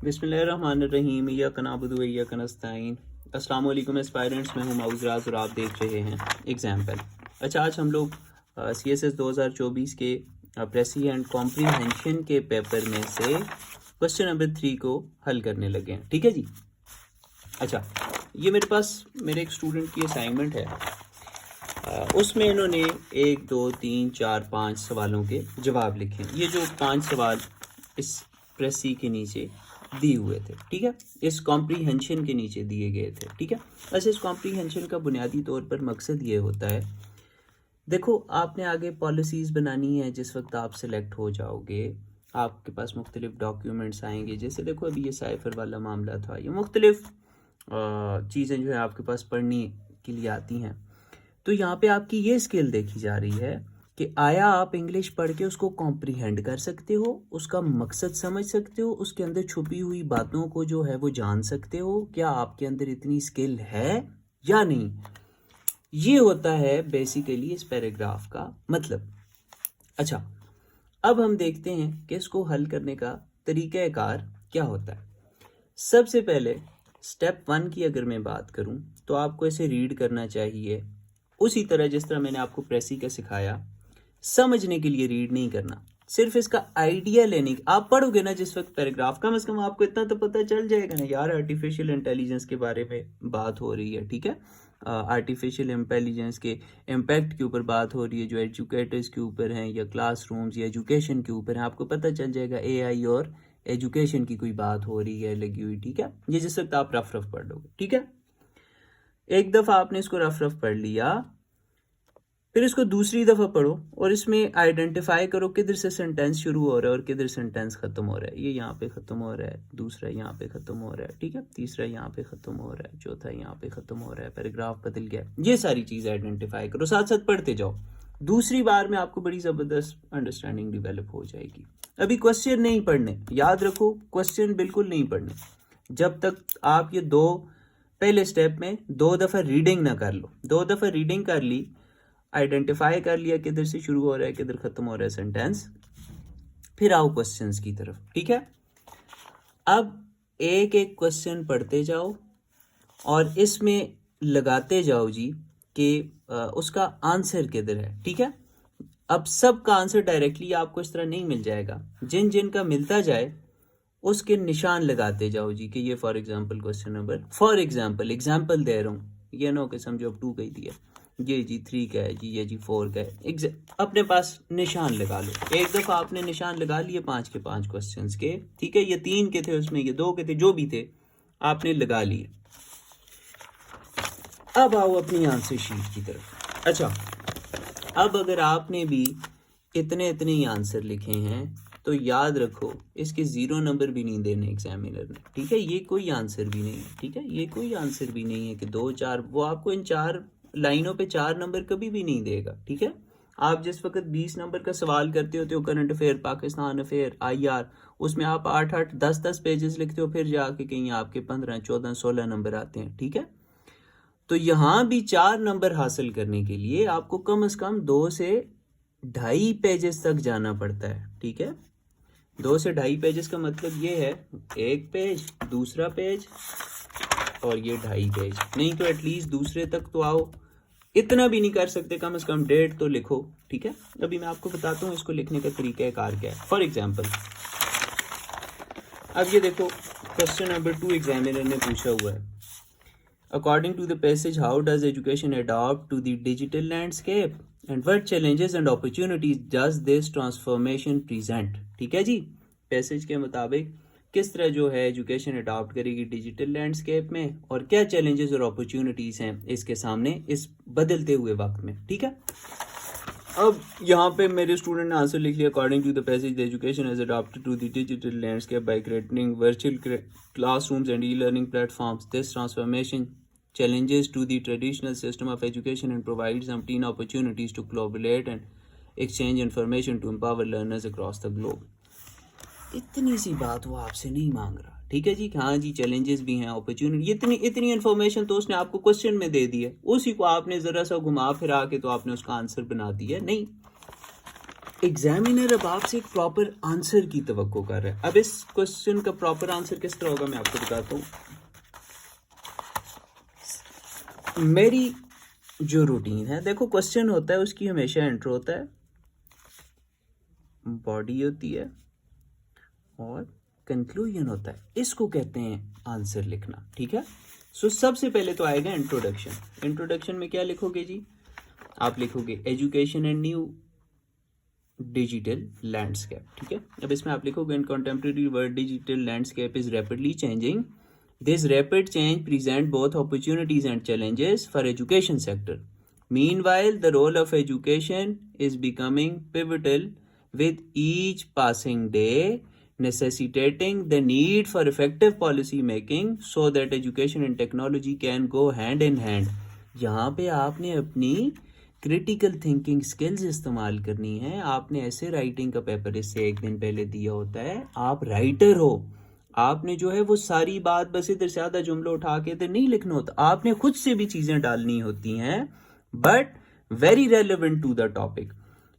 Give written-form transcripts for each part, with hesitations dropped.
बिस्मिल्लाहिर्रहमानिर्रहीम इय्याक नअबुदु व इय्याक नस्तईन। अस्सलाम वालेकुम एस्पायरेंट्स, मैं हूं माउज़ राज और आप देख रहे हैं एग्जाम्पल। अच्छा, आज हम लोग CSS 2024 के प्रेसी एंड कॉम्प्रीहेंशन के पेपर में से क्वेश्चन नंबर 3 को हल करने लगे हैं। ठीक है जी। अच्छा, ये मेरे पास मेरे एक स्टूडेंट की असाइनमेंट है। उसमें इन्होंने 1 2 3 4 5 सवालों के जवाब लिखे। ये जो 5 सवाल इस प्रेसी के नीचे दिए हुए थे, ठीक है, इस कॉम्प्रीहेंशन के नीचे दिए गए थे। ठीक है, वैसे इस कॉम्प्रीहेंशन का बुनियादी तौर पर मकसद ये होता है, देखो आपने आगे पॉलिसीज़ बनानी है। जिस वक्त आप सिलेक्ट हो जाओगे आपके पास मुख्तलिफ डॉक्यूमेंट्स आएंगे। जैसे देखो अभी ये साइफर वाला मामला था, ये मुख्तलिफ चीज़ें जो है आपके पास पढ़ने के लिए आती हैं। तो यहाँ पे आपकी ये स्किल देखी जा रही है कि आया आप इंग्लिश पढ़ के उसको कॉम्प्रीहेंड कर सकते हो, उसका मकसद समझ सकते हो, उसके अंदर छुपी हुई बातों को जो है वो जान सकते हो। क्या आपके अंदर इतनी स्किल है या नहीं? ये होता है बेसिकली इस पैराग्राफ का मतलब। अच्छा, अब हम देखते हैं कि इसको हल करने का तरीक़ाकार क्या होता है। सबसे पहले स्टेप 1 की अगर मैं बात करूं तो आपको इसे रीड करना चाहिए उसी तरह जिस तरह मैंने आपको प्रेसी का सिखाया। समझने के लिए रीड नहीं करना, सिर्फ इसका आइडिया लेने। आप पढ़ोगे ना जिस वक्त पैराग्राफ, कम से कम आपको इतना तो पता चल जाएगा ना यार, आर्टिफिशियल इंटेलिजेंस के बारे में बात हो रही है। ठीक है, आर्टिफिशियल इंटेलिजेंस के इम्पैक्ट के ऊपर बात हो रही है, जो एजुकेटर्स के ऊपर हैं या क्लासरूम्स या एजुकेशन के ऊपर हैं। आपको पता चल जाएगा AI और एजुकेशन की कोई बात हो रही है लगी हुई। ठीक है, ये जिस वक्त आप रफ रफ पढ़ लोगे। ठीक है, एक दफ़ा आपने इसको रफ रफ पढ़ लिया, फिर इसको दूसरी दफ़ा पढ़ो और इसमें आइडेंटिफाई करो किधर से सेंटेंस शुरू हो रहा है और किधर सेंटेंस ख़त्म हो रहा है। ये यहाँ पे ख़त्म हो रहा है, दूसरा यहाँ पे ख़त्म हो रहा है, ठीक है, तीसरा यहाँ पे ख़त्म हो रहा है, चौथा यहाँ पे ख़त्म हो रहा है, पैराग्राफ बदल गया। ये सारी चीज़ आइडेंटिफाई करो, साथ साथ पढ़ते जाओ। दूसरी बार में आपको बड़ी ज़बरदस्त अंडरस्टैंडिंग डिवेलप हो जाएगी। अभी क्वेश्चन नहीं पढ़ने, याद रखो, क्वेश्चन बिल्कुल नहीं पढ़ने जब तक आप ये पहले स्टेप में 2 दफ़ा रीडिंग ना कर लो। 2 दफ़ा रीडिंग कर ली, आइडेंटिफाई कर लिया किधर से शुरू हो रहा है किधर खत्म हो रहा है सेंटेंस, फिर आओ क्वेश्चंस की तरफ। ठीक है, अब एक एक क्वेश्चन पढ़ते जाओ और इसमें लगाते जाओ जी कि उसका आंसर किधर है। ठीक है, अब सबका आंसर डायरेक्टली आपको इस तरह नहीं मिल जाएगा, जिन जिन का मिलता जाए उसके निशान लगाते जाओ जी कि ये for example question number, for example दे रहा हूँ, ये नो कि समझो अब 2 कही दिया, ये जी 3 का है जी, ये जी 4 का है। अपने पास निशान लगा लो। एक दफ़ा आपने निशान लगा लिए 5 के 5 क्वेश्चंस के, ठीक है, ये 3 के थे, उसमें ये 2 के थे, जो भी थे आपने लगा लिए। अब आओ अपनी आंसर शीट की तरफ। अच्छा, अब अगर आपने भी इतने ही आंसर लिखे हैं तो याद रखो इसके 0 नंबर भी नहीं देने एग्जामिनर ने। ठीक है, ये कोई आंसर भी नहीं है। ठीक है, ये कोई आंसर भी नहीं है कि 2 4, वो आपको इन 4 लाइनों पे 4 नंबर कभी भी नहीं देगा। ठीक है, आप जिस वक्त 20 नंबर का सवाल करते होते हो, current affair, Pakistan affair, IR, उसमें आप 8 8 10 10 पेजेस लिखते हो, फिर जाके कहीं आपके 15 14 16 नंबर आते हैं। ठीक है, तो यहाँ भी 4 नंबर हासिल करने के लिए आपको कम से कम 2 से 2.5 पेजेस तक जाना पड़ता है। ठीक है, 2 से 2.5 पेजेस का मतलब ये है, एक पेज, दूसरा पेज और ये 2.5 पेज, नहीं तो एटलीस्ट दूसरे तक तो आओ। इतना भी नहीं कर सकते, कम से कम 1.5 तो लिखो। ठीक है, अभी मैं आपको बताता हूँ इसको लिखने का तरीक़ाकार क्या है। फॉर एग्जाम्पल, अब ये देखो क्वेश्चन नंबर 2 एग्जामिनर ने पूछा हुआ है, according to the passage how does education adopt to the digital landscape and what challenges and opportunities does this transformation present. ठीक है जी, पैसेज के मुताबिक किस तरह जो है एजुकेशन अडॉप्ट करेगी डिजिटल लैंडस्केप में और क्या चैलेंजेस और अपॉर्चुनिटीज़ हैं इसके सामने इस बदलते हुए वक्त में। ठीक है, अब यहाँ पे मेरे स्टूडेंट ने आंसर लिख लिया, according to the passage the education has adopted to the digital landscape by creating virtual classrooms and e-learning platforms. This transformation challenges to the traditional system of education and provides umpteen opportunities to collaborate and exchange information to empower learners across the globe. इतनी सी बात वो आपसे नहीं मांग रहा। ठीक है जी, हाँ जी, चैलेंजेस भी हैं, अपॉर्चुनिटी, इतनी इन्फॉर्मेशन तो उसने आपको क्वेश्चन में दे दी है, उसी को आपने ज़रा सा घुमा फिरा के तो आपने उसका आंसर बना दिया। नहीं, एग्जामिनर अब आपसे एक प्रॉपर आंसर की तवक्को कर रहा है। अब इस क्वेश्चन का प्रॉपर आंसर किस तरह होगा मैं आपको बताता हूँ। मेरी जो रूटीन है, देखो क्वेश्चन होता है उसकी हमेशा इंट्रो होता है, बॉडी होती है और कंक्लूजन होता है। इसको कहते हैं आंसर लिखना, ठीक है। सो सबसे पहले तो आएगा इंट्रोडक्शन। इंट्रोडक्शन में क्या लिखोगे जी, आप लिखोगे education and new digital landscape, ठीक है। अब इसमें आप लिखोगे इन contemporary world digital landscape is rapidly changing, this rapid change present both opportunities and challenges for education sector, meanwhile the role of education is becoming pivotal with each passing day, necessitating the need for effective policy making so that education and technology can go hand in hand। यहाँ पे आपने अपनी critical thinking skills इस्तेमाल करनी है। आपने ऐसे writing का पेपर इससे एक दिन पहले दिया होता है, आप राइटर हो, आपने जो है वो सारी बात बस इधर से आधा जुमला उठा के इधर नहीं लिखना होता, आपने खुद से भी चीज़ें डालनी होती हैं, but very relevant to the topic.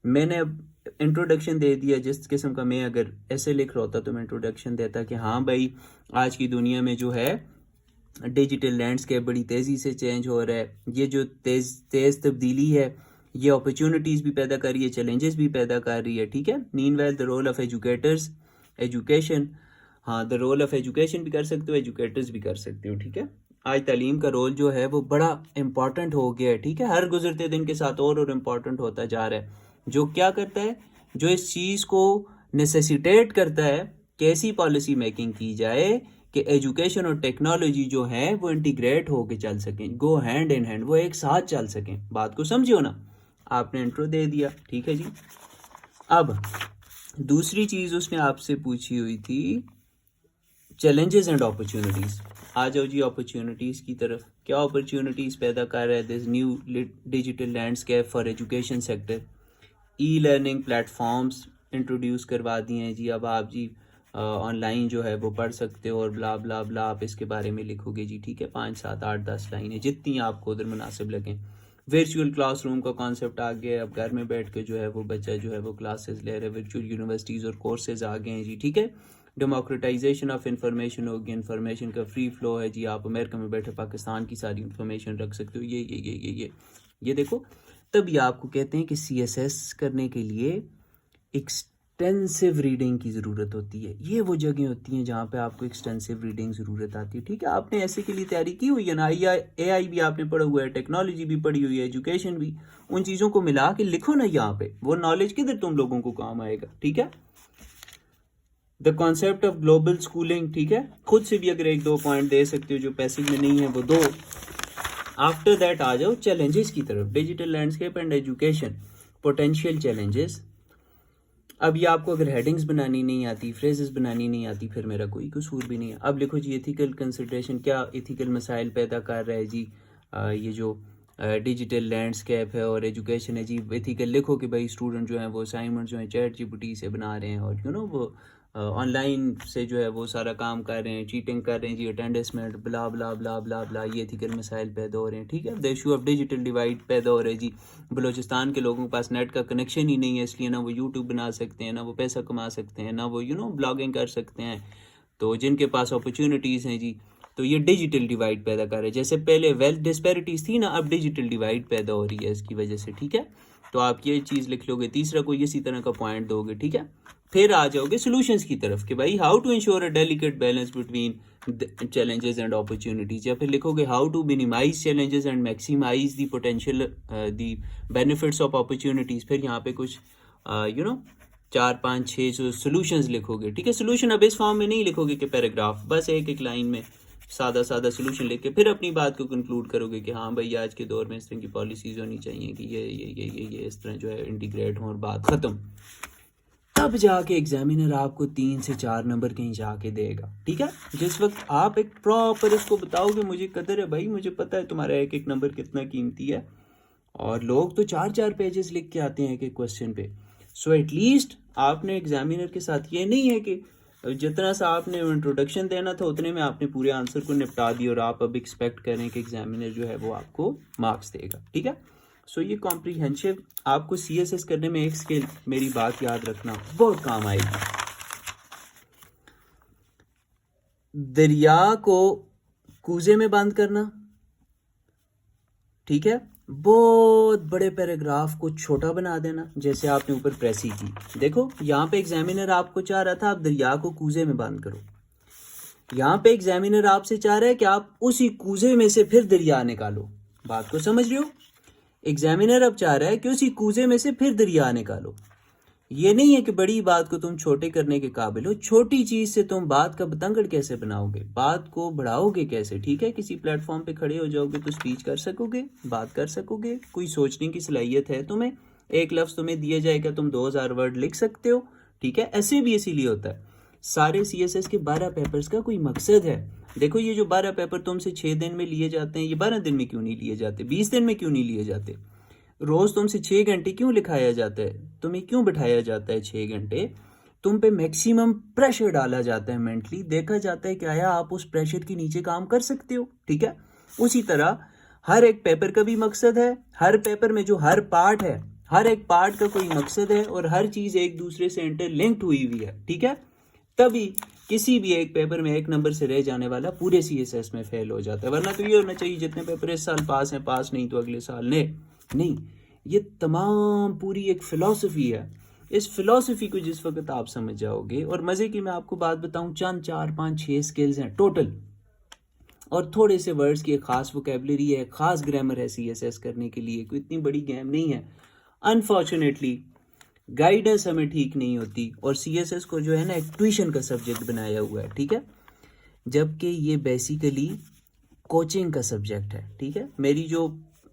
मैंने अब इंट्रोडक्शन दे दिया, जिस किस्म का मैं अगर ऐसे लिख रहा होता तो मैं इंट्रोडक्शन देता कि हाँ भाई आज की दुनिया में जो है डिजिटल लैंडस्केप बड़ी तेज़ी से चेंज हो रहा है, ये जो तेज़ तब्दीली है ये अपॉर्चुनिटीज़ भी पैदा कर रही है, चैलेंजेस भी पैदा कर रही है, ठीक है। Meanwhile the role of educators, education, हाँ द रोल ऑफ एजुकेशन भी कर सकते हो, एजुकेटर्स भी कर सकते हो, ठीक है। आज तालीम का रोल जो है वो बड़ा इम्पॉर्टेंट हो गया है, ठीक है। हर गुजरते दिन के साथ और इम्पॉर्टेंट होता जा रहा है। जो क्या करता है, जो इस चीज़ को नेसेसिटेट करता है कि ऐसी पॉलिसी मेकिंग की जाए कि एजुकेशन और टेक्नोलॉजी जो है वो इंटीग्रेट होके चल सकें, गो हैंड इन हैंड, वो एक साथ चल सकें। बात को समझियो ना, आपने इंट्रो दे दिया, ठीक है जी। अब दूसरी चीज़ उसने आपसे पूछी हुई थी चैलेंजेस एंड अपॉर्चुनिटीज़। आ जाओ जी अपॉर्चुनिटीज़ की तरफ। क्या अपॉर्चुनिटीज़ पैदा कर रहा है this new digital landscape for education sector. E learning platforms introduce करवा दिए हैं जी। अब आप जी ऑनलाइन जो है वो पढ़ सकते हो और ब्ला ब्ला ब्ला आप इसके बारे में लिखोगे जी, ठीक है। 5, 7, 8, 10 लाइनें जितनी आपको उधर मुनासिब लगें। वर्चुअल क्लासरूम का कॉन्सेप्ट आ गया है, अब घर में बैठ के जो है वो बच्चा जो है वो क्लासेस ले रहे हैं, वर्चुअल यूनिवर्सिटीज़ और कोर्सेज आ गए हैं जी, ठीक है। डेमोक्रेटाइजेशन ऑफ इंफॉर्मेशन होगी, इंफॉर्मेशन का फ्री फ्लो है जी। आप अमेरिका में बैठे पाकिस्तान की सारी इंफॉर्मेशन रख सकते हो। ये देखो, तभी आपको कहते हैं कि CSS करने के लिए एक्सटेंसिव रीडिंग की ज़रूरत होती है। ये वो जगह होती हैं जहाँ पे आपको एक्सटेंसिव रीडिंग ज़रूरत आती है, ठीक है। आपने ऐसे के लिए तैयारी की हुई है ना, AI भी आपने पढ़ा हुआ है, टेक्नोलॉजी भी पढ़ी हुई है, एजुकेशन भी, उन चीज़ों को मिला के लिखो ना यहाँ पे, वो नॉलेज किधर तुम लोगों को काम आएगा, ठीक है। The concept of global schooling, ठीक है। खुद से भी अगर 1-2 पॉइंट दे सकते हो जो पैसेज में नहीं है वो दो। आफ्टर दैट आ जाओ चैलेंजेस की तरफ, digital landscape and education, potential challenges. अब ये आपको अगर हेडिंग्स बनानी नहीं आती, फ्रेजेस बनानी नहीं आती, फिर मेरा कोई कसूर भी नहीं है। अब लिखो जी एथिकल कंसिडरेशन, क्या एथिकल मसाइल पैदा कर रहा है जी ये जो डिजिटल लैंडस्केप है और एजुकेशन है जी। एथिकल लिखो कि भाई स्टूडेंट जो हैं वो असाइनमेंट जो है ChatGPT से बना रहे हैं और वो ऑनलाइन से जो है वो सारा काम कर रहे हैं, चीटिंग कर रहे हैं जी, अटेंडेंसमेंट ब्ला ब्ला ब्ला ब्ला ब्ला, ये एथिकल मसाइल पैदा हो रहे हैं, ठीक है। The issue of digital divide पैदा हो रहा है जी। बलूचिस्तान के लोगों के पास नेट का कनेक्शन ही नहीं है, इसलिए ना वो यूट्यूब बना सकते हैं, ना वो पैसा कमा सकते हैं, ना वो ब्लॉगिंग कर सकते हैं। तो जिनके पास अपॉर्चुनिटीज़ हैं जी, तो ये डिजिटल डिवाइड पैदा कर रहे हैं। जैसे पहले वेल्थ डिस्पैरिटीज़ थी ना, अब डिजिटल डिवाइड पैदा हो रही है इसकी वजह से, ठीक है। तो आप ये चीज़ लिख लोगे, तीसरा कोई इसी तरह का पॉइंट दोगे, ठीक है। फिर आ जाओगे सॉल्यूशंस की तरफ कि भाई how to ensure a delicate balance between challenges and opportunities, या फिर लिखोगे how to minimize challenges and maximize the potential the benefits of opportunities. फिर यहाँ पे कुछ 4, 5, 6 सोल्यूशंस लिखोगे, ठीक है। सोल्यूशन अब इस फॉर्म में नहीं लिखोगे कि पैराग्राफ, बस एक लाइन में सादा सोल्यूशन लेके फिर अपनी बात को कंक्लूड करोगे कि हाँ भाई आज के दौर में इस तरह की पॉलिसीज होनी चाहिए कि ये इस तरह जो है इंटीग्रेट हो और बात ख़त्म। तब जाके एग्जामिनर आपको 3 से 4 नंबर कहीं जाके देगा, ठीक है। जिस वक्त आप एक प्रॉपर इसको बताओगे मुझे कदर है भाई, मुझे पता है तुम्हारा एक नंबर कितना कीमती है, और लोग तो 4-4 पेजेस लिख के आते हैं एक क्वेश्चन पे। सो एटलीस्ट आपने एग्जामिनर के साथ ये नहीं है कि जितना सा आपने इंट्रोडक्शन देना था उतने में आपने पूरे आंसर को निपटा दिया और आप अब एक्सपेक्ट करें कि एग्जामिनर जो है वो आपको मार्क्स देगा, ठीक है। सो ये कॉम्प्रीहेंसिव आपको CSS करने में एक स्किल, मेरी बात याद रखना, बहुत काम आएगी। दरिया को कूजे में बंद करना, ठीक है, बहुत बड़े पैराग्राफ को छोटा बना देना, जैसे आपने ऊपर प्रेस ही की। देखो यहाँ पे एग्जामिनर आपको चाह रहा था आप दरिया को कूजे में बंद करो, यहाँ पे एग्जामिनर आपसे चाह रहा है कि आप उसी कूजे में से फिर दरिया निकालो। बात को समझ रहे हो? एग्जामिनर अब चाह रहा है कि उसी कूजे में से फिर दरिया निकालो। ये नहीं है कि बड़ी बात को तुम छोटे करने के काबिल हो, छोटी चीज से तुम बात का बतंगड़ कैसे बनाओगे, बात को बढ़ाओगे कैसे, ठीक है। किसी प्लेटफॉर्म पे खड़े हो जाओगे तो स्पीच कर सकोगे, बात कर सकोगे, कोई सोचने की सलाहियत है तुम्हें, एक लफ्ज तुम्हें दिया जाएगा, तुम 2000 वर्ड लिख सकते हो, ठीक है। ऐसे भी इसीलिए होता है, सारे CSS के 12 पेपर्स का कोई मकसद है। देखो ये जो 12 पेपर तुमसे 6 दिन में लिए जाते हैं, ये 12 दिन में क्यों नहीं लिए जाते, 20 दिन में क्यों नहीं लिए जाते, रोज तुमसे 6 घंटे क्यों लिखाया जाता है, तुम्हें क्यों बिठाया जाता है 6 घंटे, तुम पे मैक्सिमम प्रेशर डाला जाता है, मेंटली देखा जाता है कि आया आप उस प्रेशर के नीचे काम कर सकते हो, ठीक है। उसी तरह हर एक पेपर का भी मकसद है, हर पेपर में जो हर पार्ट है, हर एक पार्ट का कोई मकसद है और हर चीज एक दूसरे से इंटरलिंक्ड हुई हुई है, ठीक है। तभी किसी भी एक पेपर में एक नंबर से रह जाने वाला पूरे CSS में फेल हो जाता है। वरना तो ये होना चाहिए जितने पेपर इस साल पास हैं, पास नहीं तो अगले साल नहीं। ये तमाम पूरी एक फिलॉसफी है। इस फिलॉसफी को जिस वक्त आप समझ जाओगे, और मजे की मैं आपको बात बताऊं, चंद 4 5 6 स्किल्स हैं टोटल, और थोड़े से वर्ड्स की एक खास वोकेबलरी है, खास ग्रामर है CSS करने के लिए, कोई इतनी बड़ी गेम नहीं है। अनफॉर्चुनेटली गाइडेंस हमें ठीक नहीं होती, और CSS को जो है ना एक ट्यूशन का सब्जेक्ट बनाया हुआ है, ठीक है, जबकि ये बेसिकली कोचिंग का सब्जेक्ट है, ठीक है। मेरी जो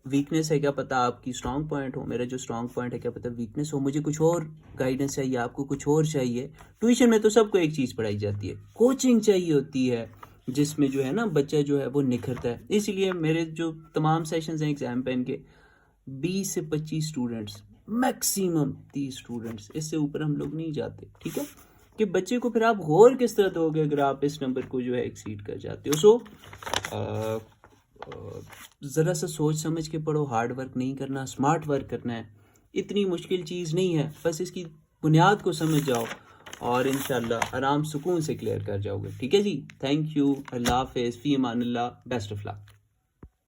वीकनेस है क्या पता आपकी स्ट्रॉन्ग पॉइंट हो, मेरा जो स्ट्रॉन्ग पॉइंट है क्या पता वीकनेस हो, मुझे कुछ और गाइडेंस चाहिए, आपको कुछ और चाहिए। ट्यूशन में तो सबको एक चीज़ पढ़ाई जाती है, कोचिंग चाहिए होती है जिसमें जो है ना बच्चा जो है वो निखरता है। इसीलिए मेरे जो तमाम सेशंस हैं एग्जाम पेन के, 20 से 25 स्टूडेंट्स, मैक्सिमम 30 स्टूडेंट्स, इससे ऊपर हम लोग नहीं जाते, ठीक है। कि बच्चे को फिर आप गौर किस तरह दोगे अगर आप इस नंबर को जो है एक्सीड कर जाते हो। सो ज़रा सा सोच समझ के पढ़ो, हार्ड वर्क नहीं करना, स्मार्ट वर्क करना है, इतनी मुश्किल चीज़ नहीं है, बस इसकी बुनियाद को समझ जाओ और इंशाल्लाह आराम सुकून से क्लियर कर जाओगे, ठीक है जी। थैंक यू, अल्लाह हाफ़िज़, फ़ी अमानिल्लाह, बेस्ट ऑफ लक।